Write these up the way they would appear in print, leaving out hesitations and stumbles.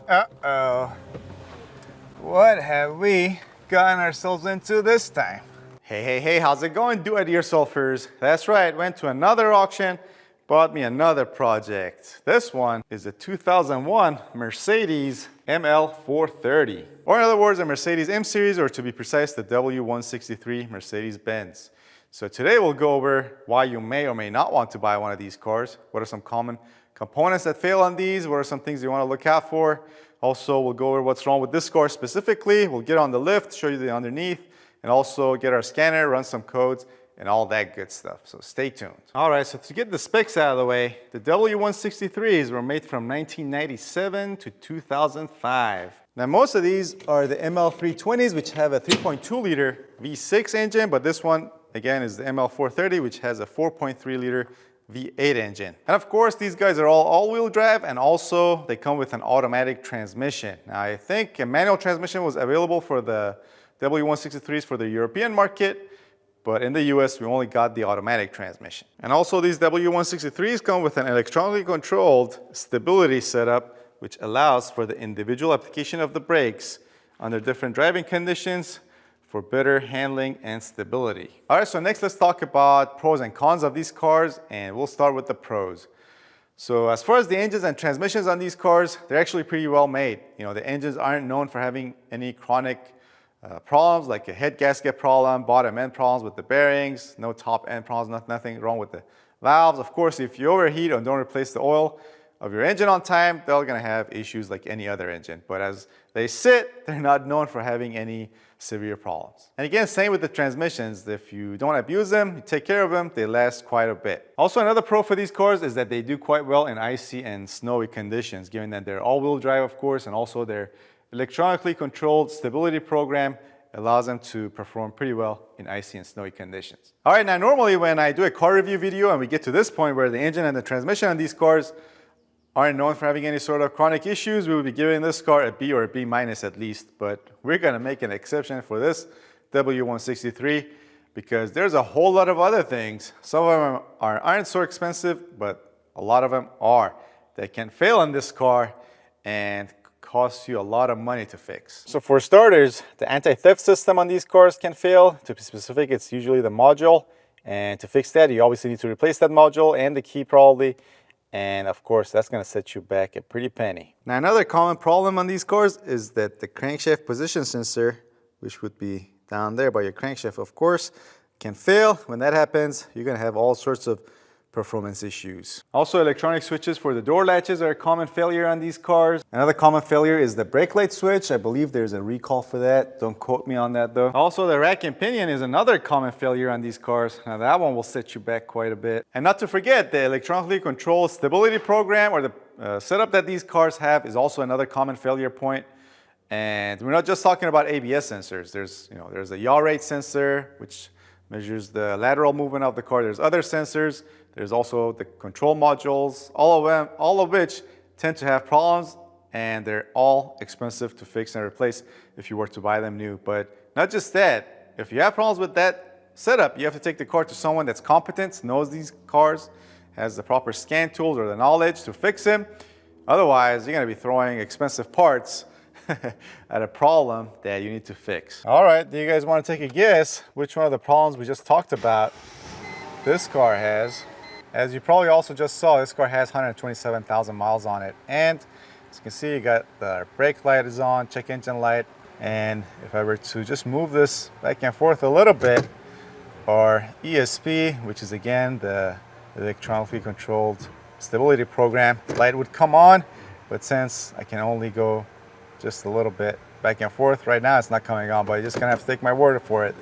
Uh-oh. What have we gotten ourselves into this time? Hey, how's it going, do-it-yourselfers? That's right, went to another auction, bought me another project. This one is a 2001 Mercedes ML430. Or in other words, a Mercedes M Series, or to be precise, the W163 Mercedes Benz. So today we'll go over why you may or may not want to buy one of these cars. What are some common components that fail on these? What are some things you want to look out for? Also, we'll go over what's wrong with this car specifically. We'll get on the lift, show you the underneath, and also get our scanner, run some codes, and all that good stuff. So stay tuned. All right, so to get the specs out of the way, the W163s were made from 1997 to 2005. Now, most of these are the ML320s, which have a 3.2 liter V6 engine, but this one, again, is the ML430, which has a 4.3 liter V8 engine. And of course, these guys are all-wheel drive, and also they come with an automatic transmission. Now, I think a manual transmission was available for the W163s for the European market, but in the US, we only got the automatic transmission. And also, these W163s come with an electronically controlled stability setup, which allows for the individual application of the brakes under different driving conditions for better handling and stability. All right, so next let's talk about pros and cons of these cars, and we'll start with the pros. So as far as the engines and transmissions on these cars, they're actually pretty well made. You know, the engines aren't known for having any chronic problems like a head gasket problem, bottom end problems with the bearings, no top end problems, nothing wrong with the valves. Of course, if you overheat or don't replace the oil of your engine on time, they're gonna have issues like any other engine. But as they sit, they're not known for having any severe problems. And again, same with the transmissions. If you don't abuse them, you take care of them, they last quite a bit. Also, another pro for these cars is that they do quite well in icy and snowy conditions, given that they're all-wheel drive, of course, and also their electronically controlled stability program allows them to perform pretty well in icy and snowy conditions. All right, now normally when I do a car review video and we get to this point where the engine and the transmission on these cars aren't known for having any sort of chronic issues, we will be giving this car a B or a B minus at least, but we're gonna make an exception for this W163 because there's a whole lot of other things. Some of them aren't so expensive, but a lot of them are. That can fail on this car and cost you a lot of money to fix. So for starters, the anti-theft system on these cars can fail. To be specific, it's usually the module. And to fix that, you obviously need to replace that module and the key probably. And of course, that's gonna set you back a pretty penny. Now, another common problem on these cars is that the crankshaft position sensor, which would be down there by your crankshaft, of course, can fail. When that happens, you're gonna have all sorts of performance issues. Also, electronic switches for the door latches are a common failure on these cars. Another common failure is the brake light switch. I believe there's a recall for that. Don't quote me on that though. Also, the rack and pinion is another common failure on these cars. Now that one will set you back quite a bit. And not to forget, the electronically controlled stability program or the setup that these cars have is also another common failure point. And we're not just talking about ABS sensors. There's a yaw rate sensor, which measures the lateral movement of the car. There's other sensors. There's also the control modules, all of which tend to have problems, and they're all expensive to fix and replace if you were to buy them new. But not just that, if you have problems with that setup, you have to take the car to someone that's competent, knows these cars, has the proper scan tools or the knowledge to fix them. Otherwise, you're gonna be throwing expensive parts at a problem that you need to fix. All right, do you guys wanna take a guess which one of the problems we just talked about this car has? As you probably also just saw, this car has 127,000 miles on it. And as you can see, you got the brake light is on, check engine light. And if I were to just move this back and forth a little bit, our ESP, which is again the electronically controlled stability program, light would come on. But since I can only go just a little bit back and forth, right now it's not coming on, but you're just gonna have to take my word for it.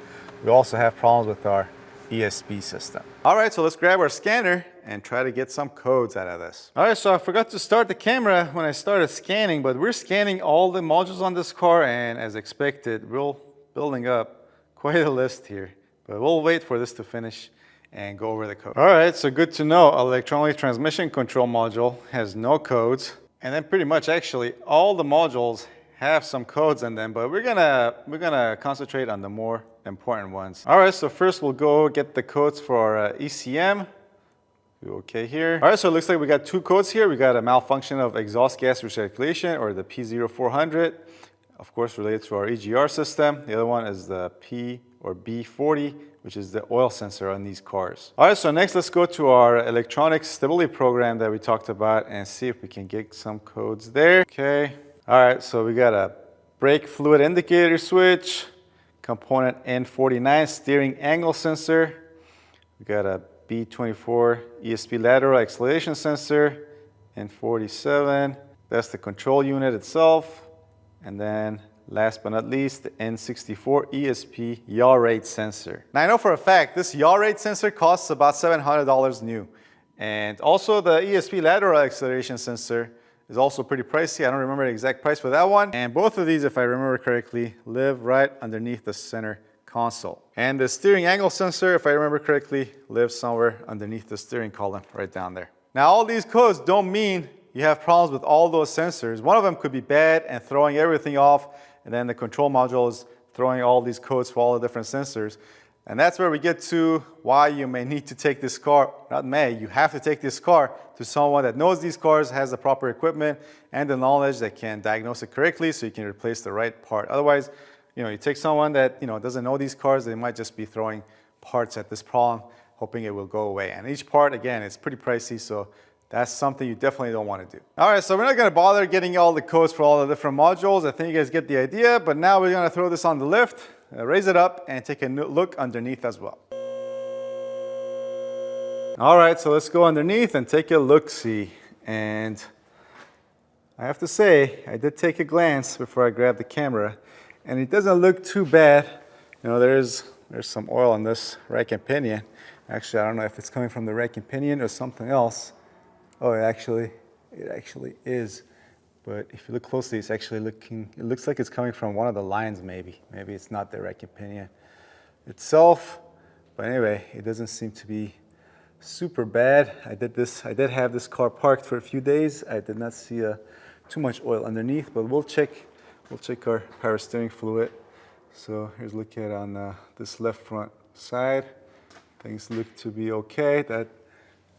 We also have problems with our ESP system. All right, so let's grab our scanner and try to get some codes out of this. All right, so I forgot to start the camera when I started scanning, but we're scanning all the modules on this car, and as expected, we're building up quite a list here. But we'll wait for this to finish and go over the code. All right, so good to know. Electronic transmission control module has no codes, and then pretty much actually all the modules have some codes in them, but we're gonna concentrate on the more important ones. All right, so first we'll go get the codes for our ECM. Do okay here. All right, so it looks like we got two codes here. We got a malfunction of exhaust gas recirculation, or the P0400, of course related to our EGR system. The other one is the P or B40, which is the oil sensor on these cars. All right, so next let's go to our electronic stability program that we talked about and see if we can get some codes there. Okay. All right, so we got a brake fluid indicator switch, component N49 steering angle sensor. We got a B24 ESP lateral acceleration sensor, N47. That's the control unit itself. And then last but not least, the N64 ESP yaw rate sensor. Now I know for a fact this yaw rate sensor costs about $700 new. And also the ESP lateral acceleration sensor is also pretty pricey. I don't remember the exact price for that one. And both of these, if I remember correctly, live right underneath the center console. And the steering angle sensor, if I remember correctly, lives somewhere underneath the steering column right down there. Now all these codes don't mean you have problems with all those sensors. One of them could be bad and throwing everything off, and then the control module is throwing all these codes for all the different sensors. And that's where we get to why you may need to take this car, not may, you have to take this car to someone that knows these cars, has the proper equipment and the knowledge that can diagnose it correctly so you can replace the right part. Otherwise, you take someone that doesn't know these cars, they might just be throwing parts at this problem, hoping it will go away. And each part, again, is pretty pricey, so that's something you definitely don't want to do. All right, so we're not going to bother getting all the codes for all the different modules. I think you guys get the idea, but now we're going to throw this on the lift, raise it up, and take a look underneath as well. All right, so let's go underneath and take a look-see. And I have to say, I did take a glance before I grabbed the camera, and it doesn't look too bad. There's some oil on this rack and pinion. Actually, I don't know if it's coming from the rack and pinion or something else. Oh, it actually is. But if you look closely, it's actually it looks like it's coming from one of the lines maybe. Maybe it's not the rack and pinion itself. But anyway, it doesn't seem to be super bad. I did have this car parked for a few days. I did not see too much oil underneath, but we'll check our power steering fluid. So here's a look at on this left front side. Things look to be okay. That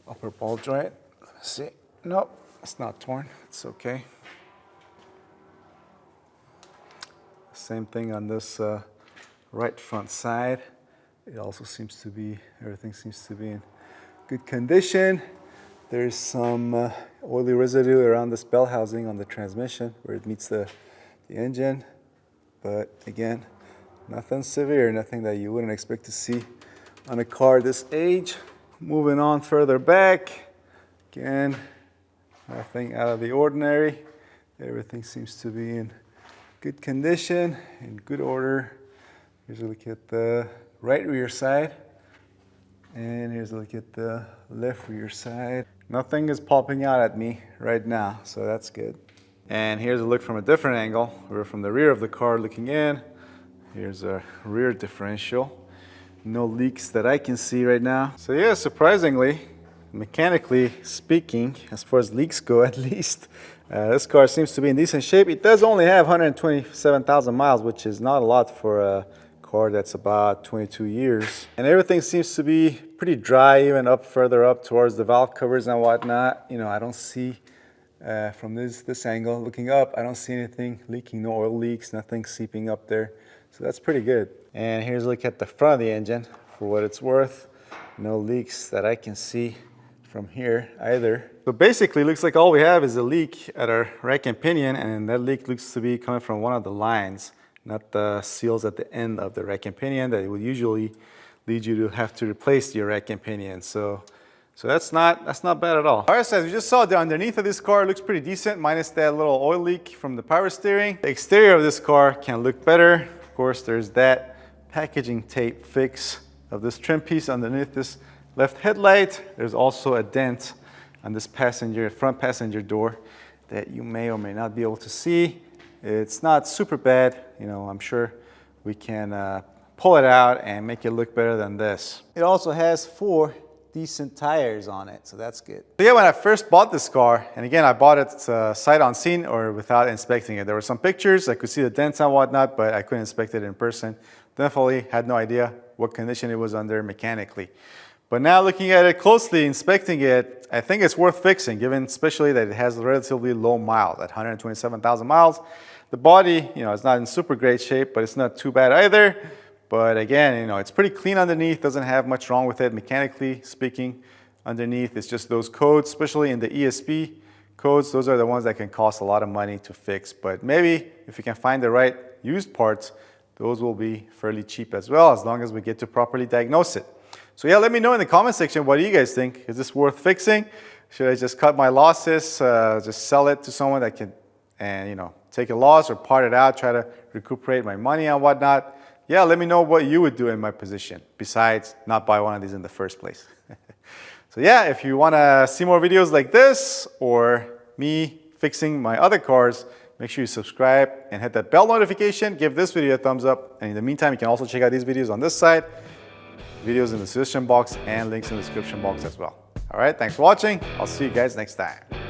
upper ball joint, let me see. Nope, it's not torn. It's okay. Same thing on this right front side. It also seems to be, everything seems to be in good condition. There's some oily residue around this bell housing on the transmission where it meets the engine. But again, nothing severe, nothing that you wouldn't expect to see on a car this age. Moving on further back, again, nothing out of the ordinary. Everything seems to be in good condition, in good order. Here's a look at the right rear side. And here's a look at the left rear side. Nothing is popping out at me right now, so that's good. And here's a look from a different angle. We're from the rear of the car looking in. Here's a rear differential. No leaks that I can see right now. So yeah, surprisingly, mechanically speaking, as far as leaks go at least, this car seems to be in decent shape. It does only have 127,000 miles, which is not a lot for a car that's about 22 years. And everything seems to be pretty dry, even further up towards the valve covers and whatnot. I don't see, from this angle, looking up, I don't see anything leaking, no oil leaks, nothing seeping up there. So that's pretty good. And here's a look at the front of the engine for what it's worth. No leaks that I can see from here either. So basically, looks like all we have is a leak at our rack and pinion, and that leak looks to be coming from one of the lines, not the seals at the end of the rack and pinion that would usually lead you to have to replace your rack and pinion. So that's not bad at all. All right, so as you just saw, the underneath of this car looks pretty decent, minus that little oil leak from the power steering. The exterior of this car can look better. Of course, there's that packaging tape fix of this trim piece underneath this left headlight. There's also a dent on this front passenger door that you may or may not be able to see. It's not super bad. I'm sure we can pull it out and make it look better than this. It also has 4 decent tires on it, so that's good. So yeah, when I first bought this car, and again, I bought it sight unseen or without inspecting it. There were some pictures, I could see the dents and whatnot, but I couldn't inspect it in person. Definitely had no idea what condition it was under mechanically. But now looking at it closely, inspecting it, I think it's worth fixing, given especially that it has relatively low miles at 127,000 miles. The body, it's not in super great shape, but it's not too bad either. But again, it's pretty clean underneath, doesn't have much wrong with it mechanically speaking. Underneath, it's just those codes, especially in the ESP codes. Those are the ones that can cost a lot of money to fix. But maybe if you can find the right used parts, those will be fairly cheap as well, as long as we get to properly diagnose it. So yeah, let me know in the comment section, what do you guys think? Is this worth fixing? Should I just cut my losses, just sell it to someone that can, and take a loss, or part it out, try to recuperate my money and whatnot? Yeah, let me know what you would do in my position, besides not buy one of these in the first place. So yeah, if you want to see more videos like this, or me fixing my other cars, make sure you subscribe and hit that bell notification. Give this video a thumbs up. And in the meantime, you can also check out these videos on this side. Videos in the suggestion box and links in the description box as well. All right, thanks for watching. I'll see you guys next time.